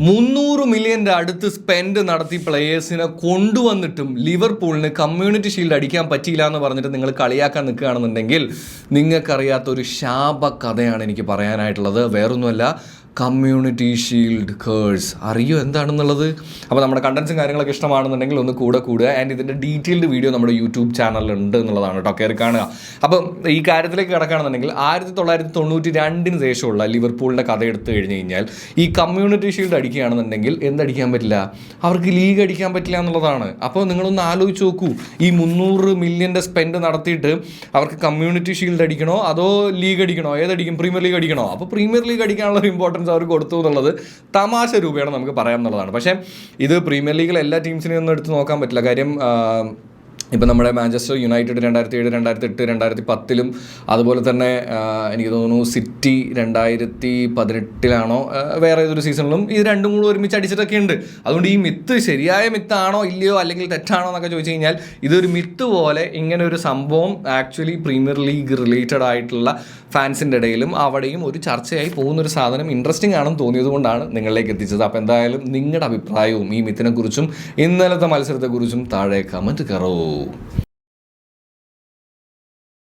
300 മില്യൻ്റെ അടുത്ത് സ്പെൻഡ് നടത്തി പ്ലെയേഴ്സിനെ കൊണ്ടുവന്നിട്ടും ലിവർപൂളിന് community shield അടിക്കാൻ പറ്റിയില്ല എന്ന് പറഞ്ഞിട്ട് നിങ്ങൾ കളിയാക്കാൻ നിൽക്കുകയാണെന്നുണ്ടെങ്കിൽ നിങ്ങൾക്കറിയാത്തൊരു ശാപ കഥയാണ് എനിക്ക് പറയാനായിട്ടുള്ളത്. വേറൊന്നുമല്ല, കമ്മ്യൂണിറ്റി ഷീൽഡ് കേഴ്സ്. അറിയോ എന്താണെന്നുള്ളത്? അപ്പോൾ നമ്മുടെ കണ്ടൻസും കാര്യങ്ങളൊക്കെ ഇഷ്ടമാണെന്നുണ്ടെങ്കിൽ ഒന്ന് കൂടുക. ആൻഡ് ഇതിൻ്റെ ഡീറ്റെയിൽഡ് വീഡിയോ നമ്മുടെ യൂട്യൂബ് ചാനലിലുണ്ട് എന്നുള്ളതാണ് കേട്ടോ, കയറി കാണുക. അപ്പം ഈ കാര്യത്തിലേക്ക് കിടക്കുകയാണെന്നുണ്ടെങ്കിൽ 1992 ശേഷമുള്ള ലിവർപൂളിൻ്റെ കഥ എടുത്തു കഴിഞ്ഞ് കഴിഞ്ഞാൽ ഈ കമ്മ്യൂണിറ്റി ഷീൽഡ് അടിക്കുകയാണെന്നുണ്ടെങ്കിൽ എന്തടിക്കാൻ പറ്റില്ല? അവർക്ക് ലീഗ് അടിക്കാൻ പറ്റില്ല എന്നുള്ളതാണ്. അപ്പോൾ നിങ്ങളൊന്ന് ആലോചിച്ച് നോക്കൂ, ഈ 300 മില്യൻ്റെ സ്പെൻഡ് നടത്തിയിട്ട് അവർക്ക് കമ്മ്യൂണിറ്റി ഷീൽഡ് അടിക്കണോ അതോ ലീഗ് അടിക്കണോ? ഏതടിക്കും? പ്രീമിയർ ലീഗ് അടിക്കണോ? അപ്പോൾ പ്രീമിയർ ലീഗ് അടിക്കാനുള്ള ഒരു ഇമ്പോർട്ടൻസ് അവർ കൊടുത്തു എന്നുള്ളത് തമാശ രൂപയാണ് നമുക്ക് പറയാം എന്നുള്ളതാണ്. പക്ഷേ ഇത് പ്രീമിയർ ലീഗിൽ എല്ലാ ടീംസിനെയും ഒന്നും എടുത്ത് നോക്കാൻ പറ്റില്ല. കാര്യം ഇപ്പം നമ്മുടെ മാഞ്ചസ്റ്റർ യുണൈറ്റഡ് 2007, 2008, 2010 അതുപോലെ തന്നെ എനിക്ക് തോന്നുന്നു സിറ്റി 2018 വേറെ ഏതൊരു സീസണിലും ഇത് രണ്ടും കൂടെ ഒരുമിച്ച് അടിച്ചിട്ടൊക്കെ ഉണ്ട്. അതുകൊണ്ട് ഈ മിത്ത് ശരിയായ മിത്താണോ ഇല്ലയോ അല്ലെങ്കിൽ തെറ്റാണോ എന്നൊക്കെ ചോദിച്ചു കഴിഞ്ഞാൽ ഇതൊരു മിത്ത് പോലെ ഇങ്ങനെ ഒരു സംഭവം ആക്ച്വലി പ്രീമിയർ ലീഗ് റിലേറ്റഡ് ആയിട്ടുള്ള ഫാൻസിൻ്റെ ഇടയിലും അവിടെയും ഒരു ചർച്ചയായി പോകുന്നൊരു സാധനം ഇൻട്രസ്റ്റിംഗ് ആണെന്ന് തോന്നിയത് കൊണ്ടാണ് നിങ്ങളിലേക്ക് എത്തിച്ചത്. അപ്പോൾ എന്തായാലും നിങ്ങളുടെ അഭിപ്രായവും ഈ മിത്തിനെക്കുറിച്ചും ഇന്നലത്തെ മത്സരത്തെക്കുറിച്ചും താഴെ കമൻറ്റ് കറോ.